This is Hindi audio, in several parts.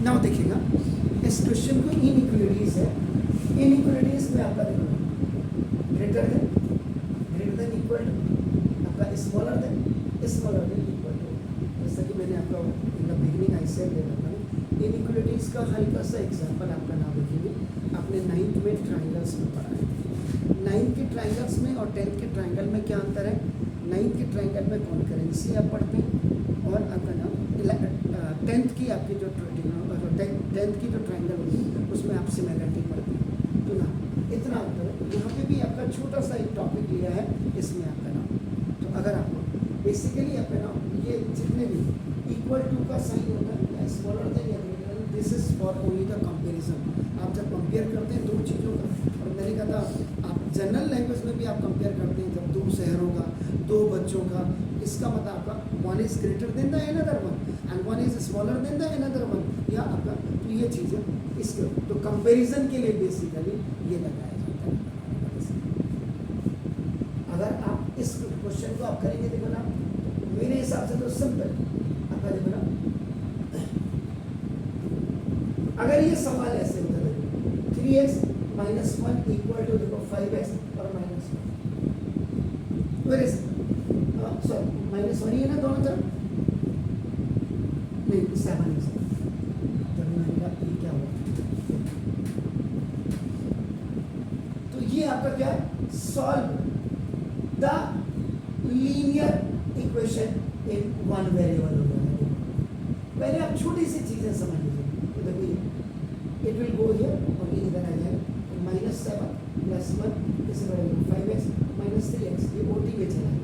नाउ देखिएगा इस क्वेश्चन को इनइक्वालिटीज है, इनइक्वालिटीज में आपका देखो ग्रेटर देन इक्वल टू आपका स्मॉलर देन इक्वल टू, जैसा कि मैंने आपका in the beginning I said they रखा है। इनइक्वालिटीज का हल्का सा एग्जांपल आपका नाम लिखेंगे, आपने 9th में ट्राइंगल्स में पढ़ा है। 9th के ट्राइंगल्स में और 10th के ट्राइंगल में क्या अंतर है? 9th के ट्राइंगल में कॉन्करेंसी आप पढ़ते हैं और आपका नाम 10th की आपकी जो 10th की जो ट्राइंगल होगी उसमें आप सिमिलरिटी पढ़ते हैं। तो ना इतना अंतर है। यहाँ पे भी आपका छोटा सा एक टॉपिक लिया है, इसमें आपका नाम, तो अगर आपको बेसिकली आपका नाम ये जितने भी इक्वल टू का साइन होता है या स्मॉलर देन या greater than, this is for only the comparison. आप जब कंपेयर करते हैं दो चीज़ों का, और मैंने कहा था आप जनरल लैंग्वेज में भी आप कंपेयर करते हैं जब दो शहरों का, दो बच्चों का, इसका मतलब आपका one is greater than the another one and one is smaller than the another one, या आपका तो ये चीज़ें इसके तो कंपैरिजन के लिए बेसिकली ये लगाया जाता है। अगर आप इस क्वेश्चन को आप करेंगे देखो ना, मेरे हिसाब से तो सिंपल आपका देखो ना, अगर ये सवाल ऐसे होता है 3x - 1 इक्वल टू देखो 5x और -1, वेरी सिंपल, सॉरी -1 ही है ना दोनों तरफ, नहीं 7 है, तब मैंने कहा ये क्या हुआ, तो ये आपका क्या है, solve the linear equation in one variable हो जाएगा। पहले आप छोटी सी चीजें समझ लीजिए, तो देखो ये इट विल गो हियर और ये इधर आ जाएगा, -7 + 1 इसे बढ़ाएंगे 5x - 3x, ये OT में चला गया।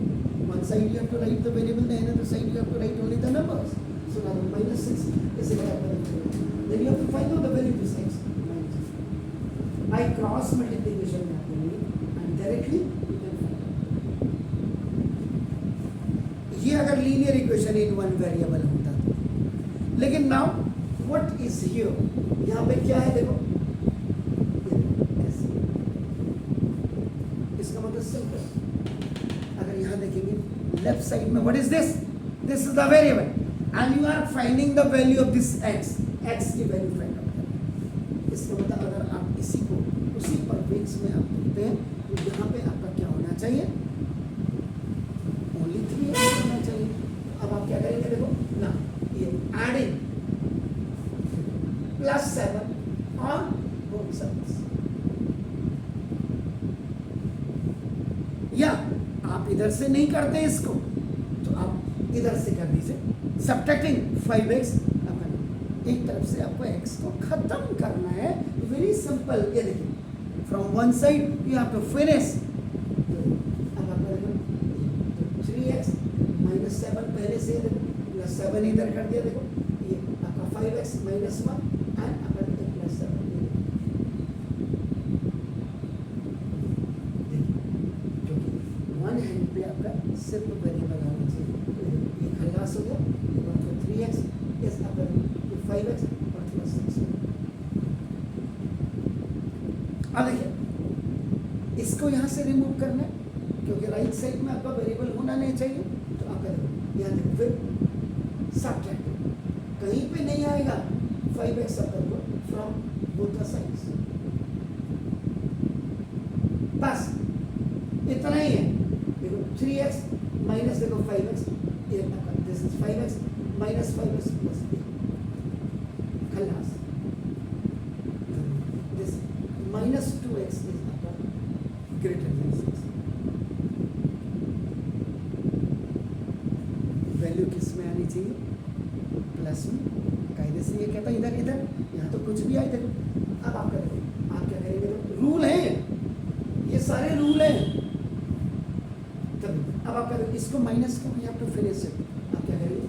One side you have to write the variable, the other side you have to write only the numbers. So now -6 is equal to, then you have to find out the value of this x. By cross multiplication में आपको मिली and directly you can find out. ये अगर linear equation in one variable होता था, लेकिन नाउ व्हाट इज हियर, यहाँ पे क्या है देखो, इसका मतलब सिंपल, अगर यहाँ देखेंगे लेफ्ट साइड में what is this, this is the variable and you are finding the value of this x की वैल्यू फाइंड आउट करना। इसका मतलब अगर आप इसी को उसी परफेक्ट में आप देखते हैं तो यहाँ पे आपका क्या होना चाहिए, ओनली 3x होना चाहिए। अब आप क्या करेंगे देखो ना, ये एडिंग +7 ऑन बोथ साइड्स, या आप इधर से नहीं करते इसको तो आप इधर से कर दीजिए, सब्ट्रैक्टिंग 5x, एक तरफ से आपको x को खत्म करना है, वेरी सिंपल। ये देखिए from one side you have to finish, अब आपका देखो 3x - 7 पहले से +7 इधर कर दिया, देखो ये आपका 5x - 1 एंड आपका +7, वन हैंड पे आपका सिर्फ वेरिएबल आना चाहिए, ये खलास हो गया, तो 3x इस आपका 5x और +6। अब देखिए इसको यहाँ से रिमूव करना है, क्योंकि राइट साइड में आपका वेरिएबल होना नहीं चाहिए, तो आप करेंगे यहाँ देखो फिर सब्ट्रैक्ट, कहीं पे नहीं आएगा 5x from both the sides, बस इतना ही है। देखो 3x माइनस देखो 5x, ये दिस इज 5x - 5x + 8 खलास, दिस -2x इज आपका ग्रेटर देन 6। वैल्यू किस में आनी चाहिए, प्लस में, कायदे से ये कहता है इधर इधर, यहाँ तो कुछ भी आए देखो। अब आप करेंगे, आप क्या करेंगे, तो रूल है, ये सारे रूल हैं। अब आप करेंगे इसको माइनस को, you have to finish it, आप क्या करेंगे,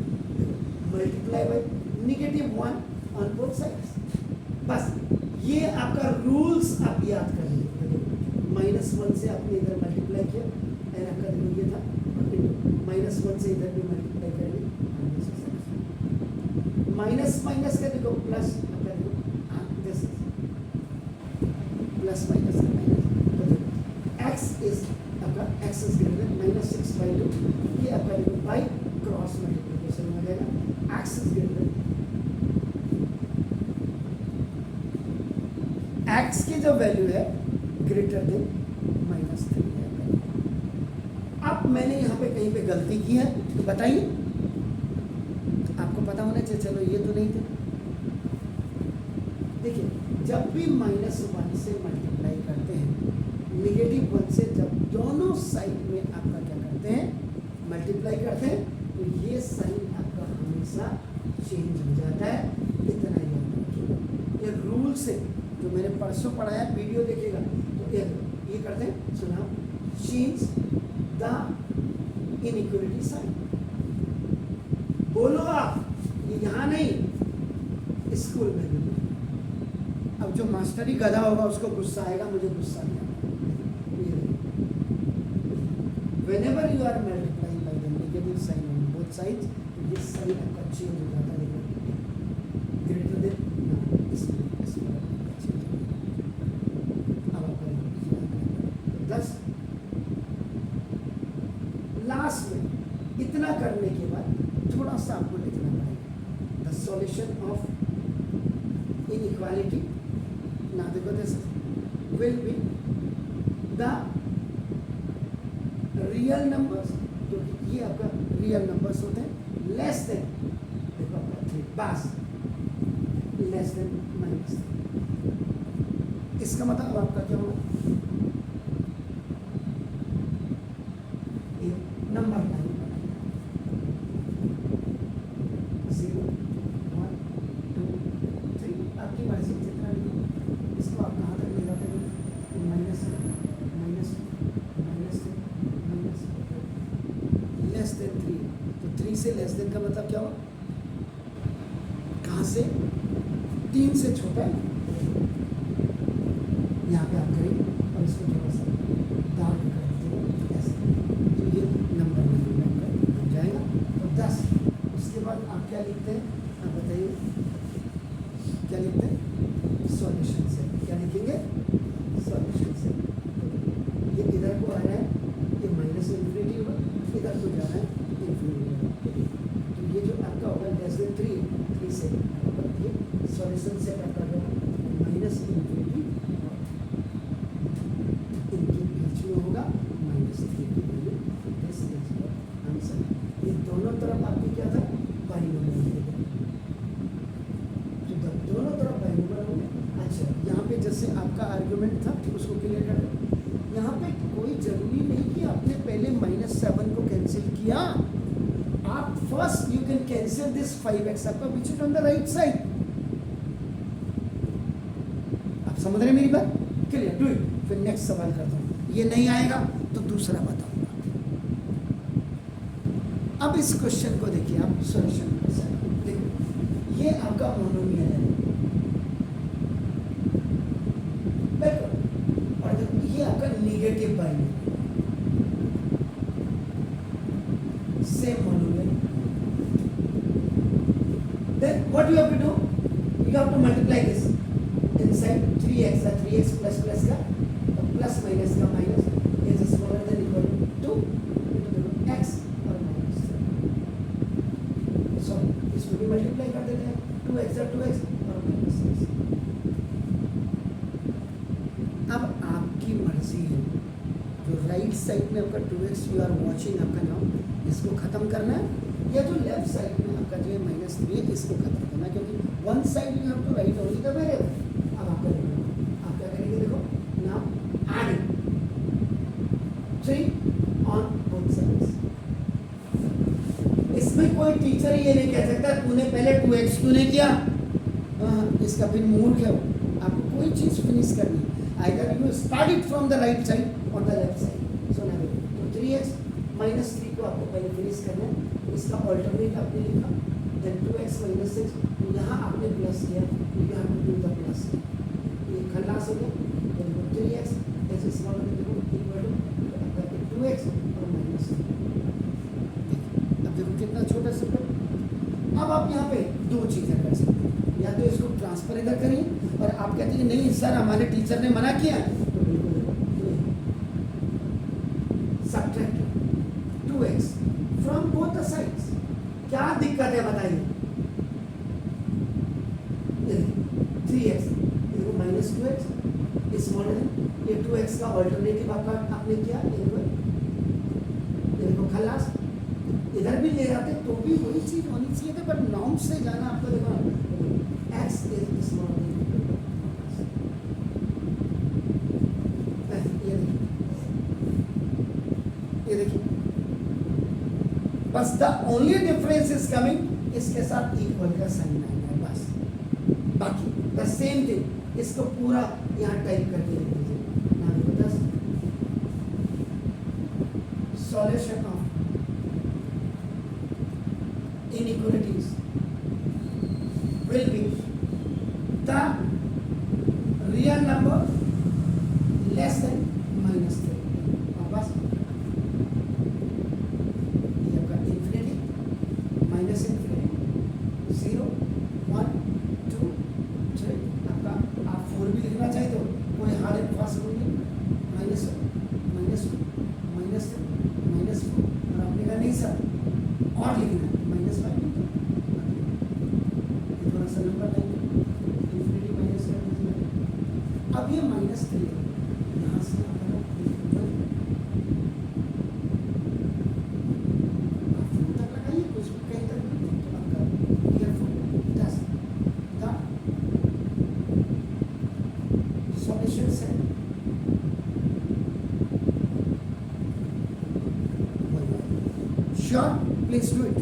multiply by -1 on both sides, बस ये आपका रूल्स आप याद कर लीजिए। -1 से आपने इधर मल्टीप्लाई किया एंड आपका देखो ये था, -1 से इधर भी मल्टीप्लाई करेंगे, माइनस माइनस का देखो प्लस, आपका देखो दिस प्लस माइनस का माइनस, तो देखो x इज आपका x इज ग्रेटर देन -6/2, ये आपका देखो बाय क्रॉस मल्टीप्लिकेशन हो जाएगा, x इज ग्रेटर एक्स की जो वैल्यू है ग्रेटर देन -3 है। अब मैंने यहाँ पे कहीं पे गलती की है तो बताइए, आपको पता होना चाहिए। चलो ये तो नहीं थे। देखिए, जब भी -1 से मल्टीप्लाई करते हैं, -1 से जब दोनों साइड में आपका क्या करते हैं, मल्टीप्लाई करते हैं, तो ये साइन आपका हमेशा चेंज हो जाता है। इतना ही याद रखिएगा। ये रूल से जो मैंने परसों पढ़ाया, वीडियो देखिएगा तो ये करते हैं। सुना, चेंज द इनइक्वालिटी साइन। बोलो आप, ये यहाँ नहीं, स्कूल में भी। अब जो मास्टरी गधा होगा उसको गुस्सा आएगा, मुझे गुस्सा नहीं आएगा। Whenever you are multiplying by the negative sign on both sides, this sign आपका चेंज हो जाता है, ग्रेटर देन इसमें आपका चेंज हो जाता है। अब आपका 10 लास्ट में इतना करने के बाद थोड़ा सा आपको लिखना पड़ेगा, द सॉल्यूशन ऑफ इनइक्वालिटी। ना देखो, this will be the real numbers, क्योंकि ये आपका रियल नंबर्स होते हैं, लेस देन, देखो आपका 3 बस, लेस देन -3। इसका मतलब आपका क्या होगा, नंबर लाइन 0 1 2 3, आपकी मर्जी जितना लिखो। इसको आप कहाँ तक ले जाते हैं, लेस देन 3। तो 3 से लेस देन का मतलब क्या हुआ, कहाँ से, 3 से छोटा है, यहाँ पे आप करेंगे और इसको थोड़ा सा डार्क कर दीजिए ऐसे, तो ये नंबर में बन जाएगा। तो 10, उसके बाद आप क्या लिखते हैं, आप बताइए क्या लिखते हैं, सॉल्यूशन से। क्या लिखेंगे, सॉल्यूशन से। ये इधर को आ रहा है, ये -∞ होगा, इधर को जा रहा है ∞ होगा। तो ये जो आपका होगा लेस देन 3 से ये सॉल्यूशन से आपका होगा -∞, इनके बीच में होगा -3 की value. This is your answer. ये दोनों तरफ आपकी क्या था, बाइनोमियल थे, तो दोनों तरफ बाइनोमियल हो गए। अच्छा, यहाँ पे जैसे आपका आर्गुमेंट था उसको क्लियर कर दो। यहाँ पे कोई जरूरी नहीं कि आपने पहले -7 को कैंसिल किया। आप first you can cancel this 5x आपका which is on the right side. आप समझ रहे हैं मेरी बात, क्लियर, डू इट। फिर नेक्स्ट सवाल करता हूँ, ये नहीं आएगा तो दूसरा बताऊंगा। अब इस क्वेश्चन को देखिए, आप सॉल्यूशन देखो, ये आपका मोनोमियल है, और देखो ये आपका negative binomial, same monomial. Then what you have to do? You have to multiply this inside 3x का 3x plus plus का plus minus का minus is smaller than equal to 2 into x और minus 3। So इसको भी multiply कर देते हैं, 2x और 2x और minus 6। अब आपकी मर्जी है, जो राइट साइड में आपका 2x यू आर वॉचिंग आपका नाम, इसको खत्म करना है, या जो लेफ्ट साइड में आपका जो है -3 इसको खत्म करना है, क्योंकि one side you have to write only the variable. अब आप करेंगे, आप क्या करेंगे, देखो now adding 3 on both sides. इसमें कोई टीचर ये नहीं कह सकता तूने पहले 2x क्यों नहीं किया, इसका फिर मूर्ख है वो। आपको कोई चीज़ फिनिश करनी है, either you start it from the right side और द लेफ्ट साइड। सो ना, तो 3x -3 को आपको पहले फिनिश करना है, इसका ऑल्टरनेट आपने लिखा, देन 2x - 6, यहाँ आपने प्लस किया, you have to do the plus. ये खल्लास हो गया, तो देखो 3x ऐसे स्मॉल में देखो इक्वल टू 2x और -3। अब देखो कितना छोटा सिंपल। अब आप यहाँ पे दो चीज़ें कर सकते हैं, या तो इसको ट्रांसफर इधर करिए, और आप कहते हैं नहीं सर हमारे टीचर ने मना किया, तो बिल्कुल देखो subtract 2x from both the sides. क्या दिक्कत है बताइए, 3x देखो -2x स्मॉलर देन ये 2x का ऑल्टरनेटिव आपने किया, ये देखो खलास। इधर भी ले जाते तो भी वही चीज होनी चाहिए थी, बट नॉर्म से जाना आपको देखो x इज स्मॉलर देन, ये देखिए बस the only difference is coming, इसके साथ इक्वल का साइन आएगा बस, बाकी द सेम थिंग। इसको पूरा यहाँ टाइप करके लिख दीजिए। now देखो 10 solution of inequalities will be the real number less than -3 और बस ये आपका infinity, -infinity, 0, 1, 2, 3 आपका। आप 4 भी लिखना चाहे तो कोई हार्ड एंड फास्ट रूल नहीं, -1, -2, -3, -4 और आपने कहा नहीं सर और लिखना है -5, थोड़ा सा नंबर लाएंगे इन्फिनिटी -7। अब ये -3 यहाँ से तक लगाइए, कुछ भी कहीं तक आपका ईयरफोन 10 द सॉल्यूशन से श्योर प्लीज डू इट।